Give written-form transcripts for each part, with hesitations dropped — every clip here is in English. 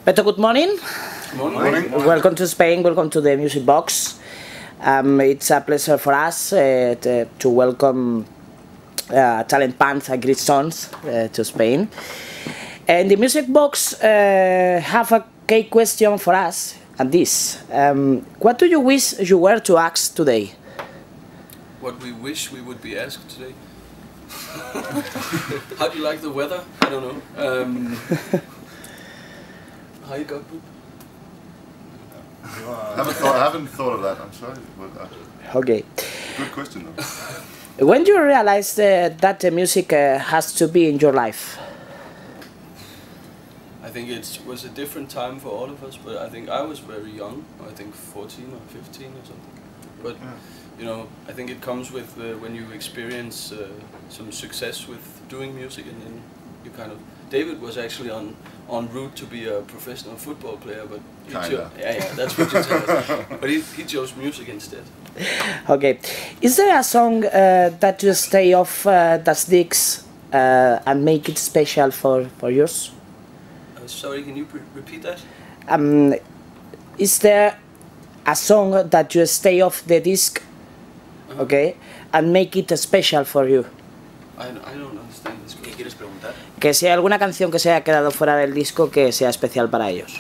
Beto, good morning. Good morning. Welcome to Spain, welcome to the Music Box. It's a pleasure for us to welcome talent bands and great songs to Spain. And the Music Box have a key question for us, and this. What do you wish you were to ask today? What we wish we would be asked today? How do you like the weather? I don't know. How you got poop? I haven't thought of that, I'm sorry. But, Okay. good question though. When you realized that the music has to be in your life? I think it was a different time for all of us, but I think I was very young, I think 14 or 15 or something. But you know, I think it comes with when you experience some success with doing music, and then you kind of... David was actually en route to be a professional football player, but yeah, that's what you tell us. But he chose music instead. Okay. Is there a song that you stay off the sticks and make it special for yours? Sorry, can you repeat that? Is there a song that you stay off the disc, okay, and make it special for you? I don't understand this. ¿Qué quieres preguntar? Que si hay alguna canción que se haya quedado fuera del disco que sea especial para ellos.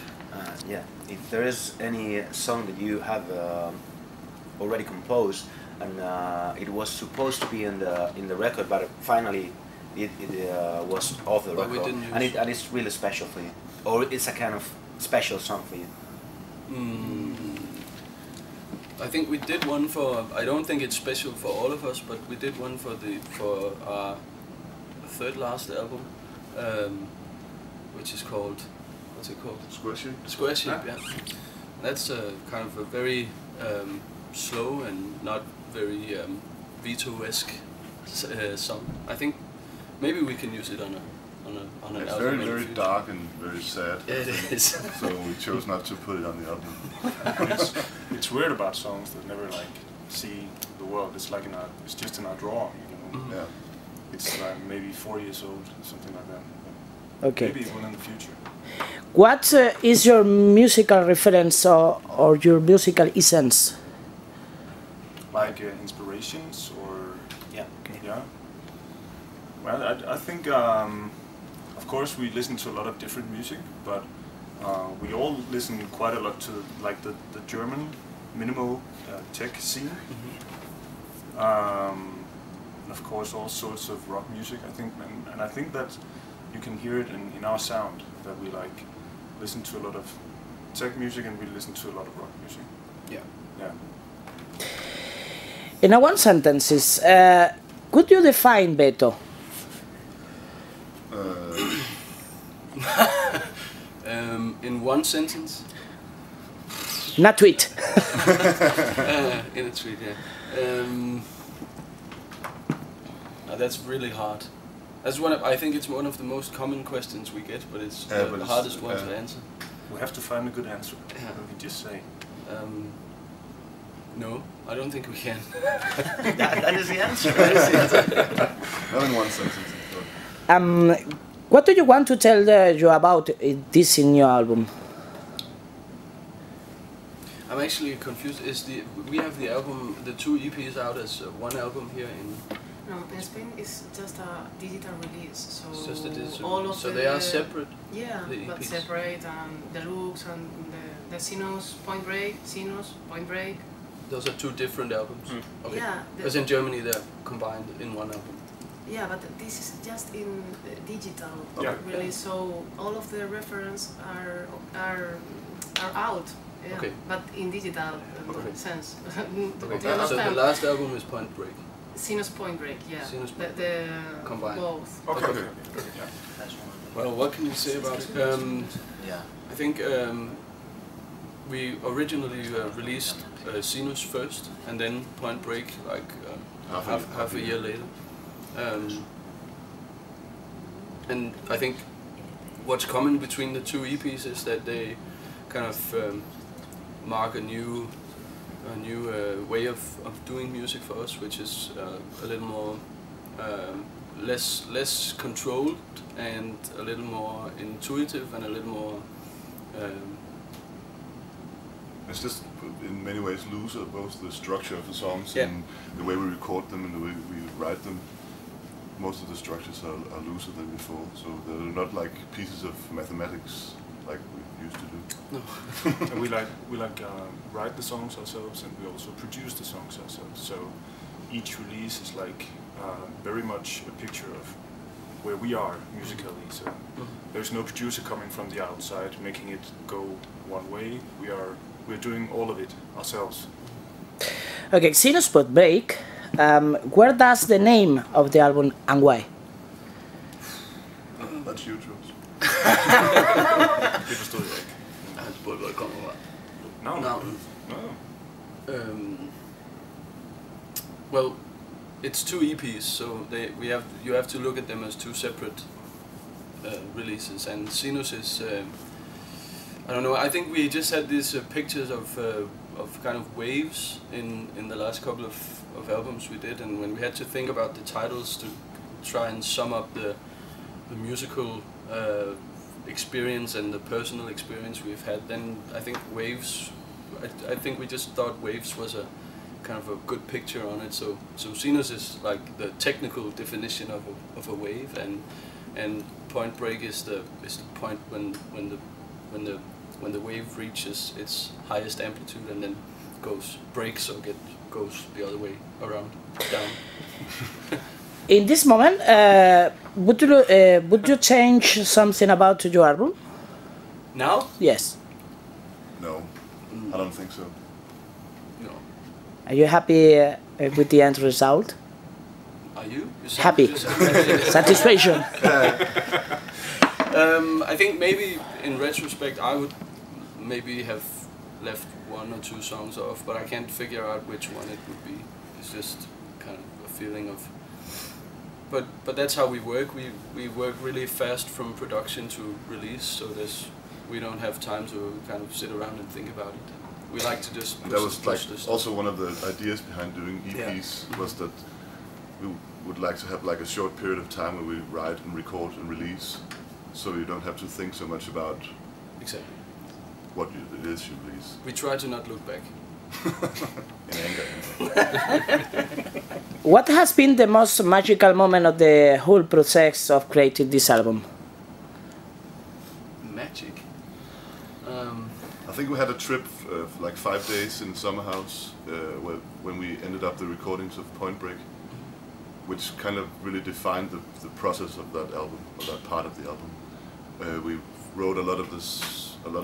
Yeah, if there is any song that you have already composed and it was supposed to be in the record, but finally it was off the record, and it's really special for you, or it's a kind of special song for you. I think we did one for... I don't think it's special for all of us, but we did one for our third last album, which is called... What's it called? Square Shape? Square Shape, yeah. That's kind of a very slow and not very Veto-esque song. I think maybe we can use it on an album. It's very, very dark and very sad. Yeah, it is. So we chose not to put it on the album. It's weird about songs that never like see the world. It's like it's just in our drawer, you know. Yeah. It's like maybe 4 years old, something like that. But Okay. maybe it will in the future. What is your musical reference or your musical essence? Like inspirations or Yeah. Okay. yeah. Well, I think of course we listen to a lot of different music, but we all listen quite a lot to like the German minimal tech scene. And of course all sorts of rock music, I think, and I think that you can hear it in our sound, that we like listen to a lot of tech music and we listen to a lot of rock music. Yeah. Yeah. In one sentence, could you define Beto? In one sentence? Not tweet. In a tweet, yeah. That's really hard. That's I think it's one of the most common questions we get, but it's the hardest one to answer. We have to find a good answer. Yeah. What we just say. No, I don't think we can. that is the answer. Not in one sentence. What do you want to tell you about this in your album? I'm actually confused. We have the album, the 2 EPs out as one album here in... No, in Spain it's just a digital release, so It's just a digital all release. of So they are separate? Yeah, the but EPs. separate, and Deluxe and the Xenos Point Break. Those are 2 different albums? Okay. Yeah. Because in Germany they're combined in one album. Yeah, but this is just in digital Yeah. release, so all of the references are out. Yeah, Okay. but in digital Okay. sense. Okay. Do you So the understand? last album is Point Break. Xenos Point Break, yeah. Xenos Point the Combined. both. Okay. Okay. Yeah. That's one. Well, what can you say about it? Yeah. I think we originally released Xenos first, and then Point Break like half a year later. And I think what's common between the 2 EPs is that they kind of mark a new way of doing music for us, which is a little more less controlled and a little more intuitive and a little more It's just in many ways looser, both the structure of the songs Yeah. and the way we record them and the way we write them. Most of the structures are looser than before, so they're not like pieces of mathematics like we used to do. No. And we write the songs ourselves, and we also produce the songs ourselves. So each release is like very much a picture of where we are musically. So there's no producer coming from the outside making it go one way. We're doing all of it ourselves. Okay, Xenos Break. Where does the name of the album and why? That's you, Jules. People still like. Han spurgte, hvor det kommer fra. No. Well, it's 2 EPs, so you have to look at them as 2 separate releases. And Xenos is, I don't know. I think we just had these pictures of kind of waves in the last couple of albums we did, and when we had to think about the titles to try and sum up the musical experience and the personal experience we've had, then I think waves. I think we just thought waves was a kind of a good picture on it. So Xenos is like the technical definition of a wave, and Point Break is the point when the wave reaches its highest amplitude and then breaks or goes the other way around, down. In this moment, would you change something about your album? Now? Yes. No, I don't think so. No. Are you happy with the end result? Are you? Happy. Satisfaction. I think maybe in retrospect I would maybe have left 1 or 2 songs off, but I can't figure out which one it would be. It's just kind of a feeling of. But that's how we work. We work really fast from production to release, so we don't have time to kind of sit around and think about it. We like to just. That was like also one of the ideas behind doing EPs was that we would like to have like a short period of time where we write and record and release, so you don't have to think so much about exactly what it is you release. We try to not look back. In anger. What has been the most magical moment of the whole process of creating this album? Magic. I think we had a trip of like 5 days in the summer house when we ended up the recordings of Point Break, which kind of really defined the process of that album, or that part of the album. We wrote a lot of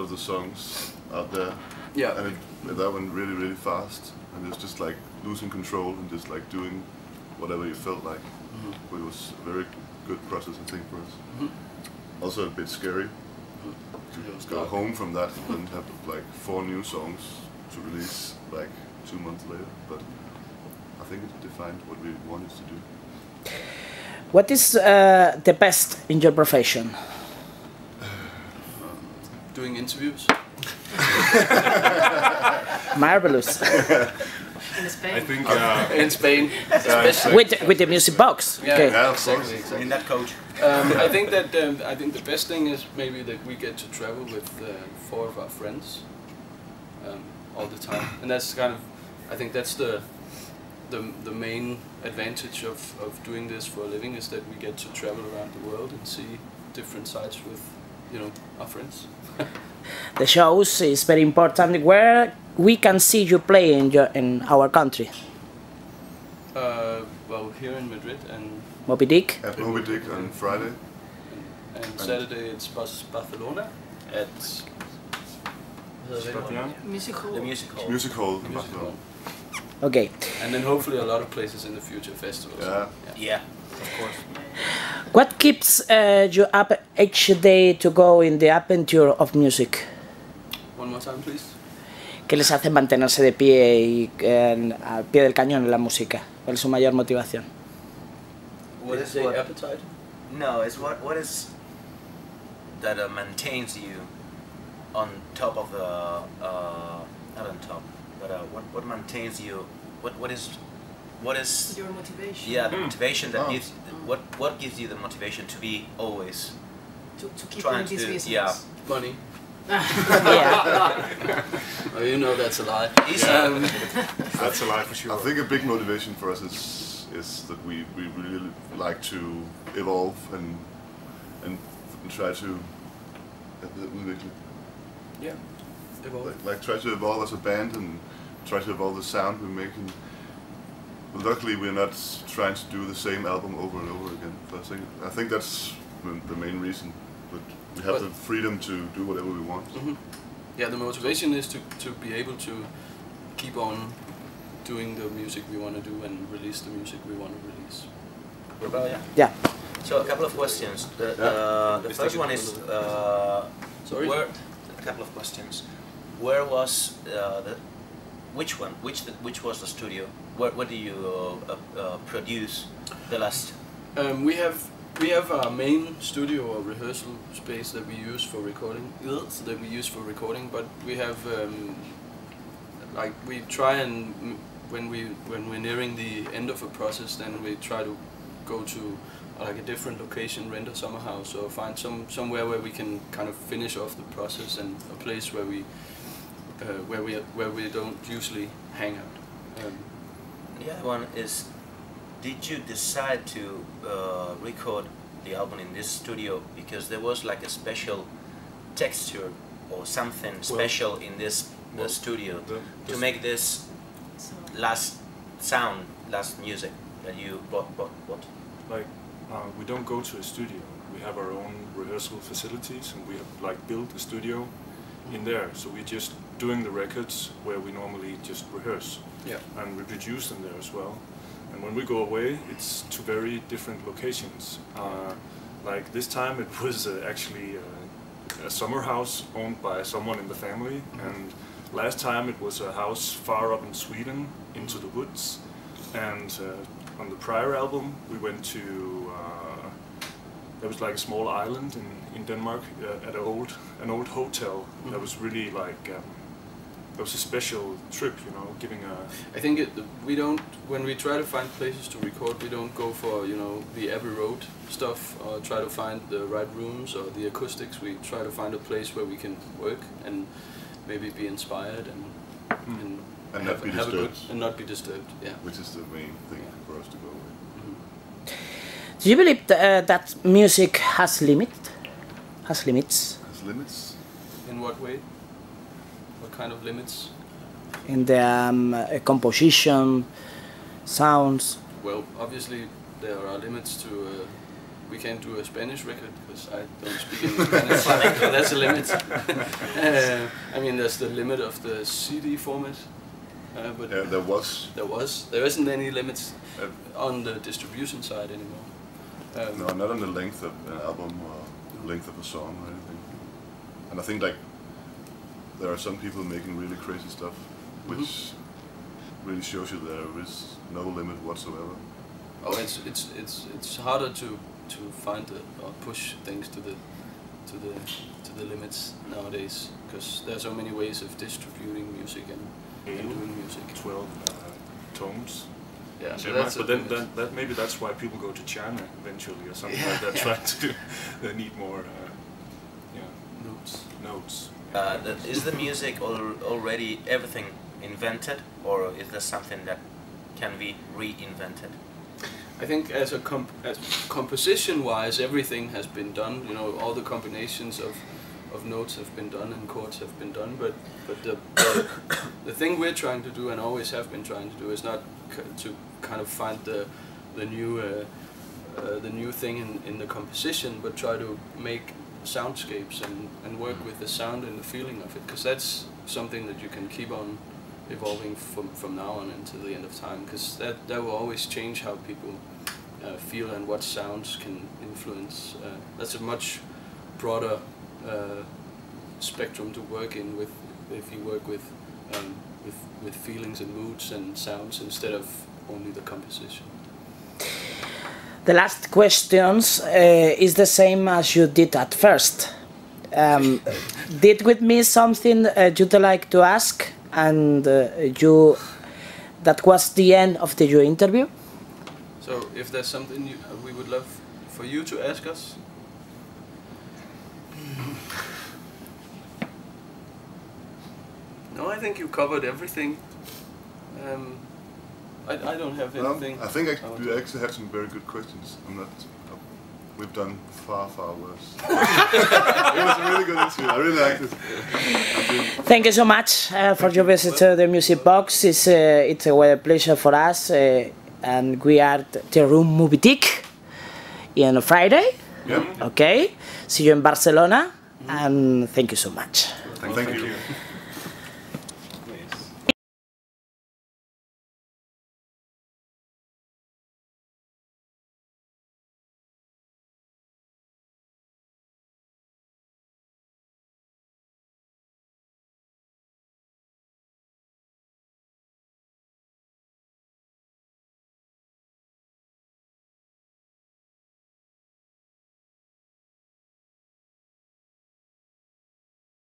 the songs out there. Yeah. And that went really fast, and it was just like losing control and just like doing whatever you felt like. But it was a very good process, I think, for us. Also a bit scary to go home from that and have like 4 new songs to release like 2 months later. But I think it defined what we wanted to do. What is the best in your profession? Doing interviews. Marvelous. In Spain. I think In Spain. With the music box. Yeah, Okay. Yeah, of exactly, course. exactly. In that coach. I think that the best thing is maybe that we get to travel with 4 of our friends all the time, and that's kind of, I think that's the main advantage of doing this for a living, is that we get to travel around the world and see different sides with, our friends. The shows is very important. Where we can see you play in our country? Well, here in Madrid and Moby Dick. At Moby Dick on Friday. and Saturday it's Barcelona at Sebastian? Music hall. The music hall. Music hall in Music Barcelona. hall. Okay. And then hopefully a lot of places in the future, festivals. Yeah. Yeah, of course. What keeps you up each day to go in the adventure of music? One more time, please. ¿Qué les hace mantenerse de pie y al pie del cañón en la música? ¿Cuál es su mayor motivación? What is the appetite? No, it's what is that maintains you on top of the not on top, but what maintains you? What is Your motivation. yeah, the motivation that Oh. gives what gives you the motivation to be always To keep trying doing to this do business. yeah. Money. Yeah. Oh, you know that's a lie. That's a lie for sure. I think a big motivation for us is that we really like to evolve and try to Yeah. Evolve. like try to evolve as a band and try to evolve the sound we're making. But luckily, we're not trying to do the same album over and over again. So I think that's the main reason. But we have the freedom to do whatever we want. Yeah, the motivation is to be able to keep on doing the music we want to do and release the music we want to release. What about you? Yeah. So a couple of questions. The first one is Sorry? a couple of questions. Where was which one? Which was the studio? Where do you produce the last? We have our main studio or rehearsal space that we use for recording. But we have like we try and when we're nearing the end of a process, then we try to go to like a different location, rent a summer house, or find somewhere where we can kind of finish off the process, and a place where we don't usually hang out. The other one is, did you decide to record the album in this studio because there was like a special texture or something special in this studio to make this last music that you bought? Like, we don't go to a studio. We have our own rehearsal facilities, and we have like built a studio in there. So we're just doing the records where we normally just rehearse. Yeah. And we produce them there as well. And when we go away, it's to very different locations. Like this time, it was actually a summer house owned by someone in the family, and last time it was a house far up in Sweden, into the woods. And on the prior album, we went to there was like a small island in Denmark at an old hotel. That was really like it was a special trip, you know, giving a. I think we don't, when we try to find places to record, we don't go for, you know, the Abbey Road stuff or try to find the right rooms or the acoustics. We try to find a place where we can work and maybe be inspired and not be disturbed. And not be disturbed. Yeah. Which is the main thing for us to go with. Do you believe that music has limits? Has limits? In what way? What kind of limits? In the composition, sounds. Well, obviously there are limits to. We can't do a Spanish record because I don't speak any Spanish. So that's a limit. I mean, there's the limit of the CD format. But yeah, there isn't any limits on the distribution side anymore. No, not on the length of an album or the length of a song or anything. And I think like there are some people making really crazy stuff, which really shows you there is no limit whatsoever. Oh, it's harder to find or push things to the limits nowadays, because there are so many ways of distributing music and doing music. 12 tones. Yeah, so but then maybe that's why people go to China eventually or something like that. Try to they need more notes. Is the music already everything invented, or is there something that can be reinvented? I think as composition-wise, everything has been done. You know, all the combinations of notes have been done and chords have been done. But the thing we're trying to do and always have been trying to do is not to kind of find the new thing in the composition, but try to make soundscapes and work with the sound and the feeling of it, because that's something that you can keep on evolving from now on until the end of time, because that will always change how people feel and what sounds can influence. That's a much broader spectrum to work in with if you work with feelings and moods and sounds instead of only the composition. The last questions is the same as you did at first. Did with me something you'd like to ask, and that was the end of your interview? So if there's something we would love for you to ask us? No, I think you covered everything. I don't have anything. I think you actually have some very good questions. I'm not. We've done far worse. It was a really good interview. I really liked it. Thank you so much for your visit to the Music Box. It's a pleasure for us, and we are at the Room Movie Tic on Friday. Yeah. Okay. See you in Barcelona, and thank you so much. Thank you.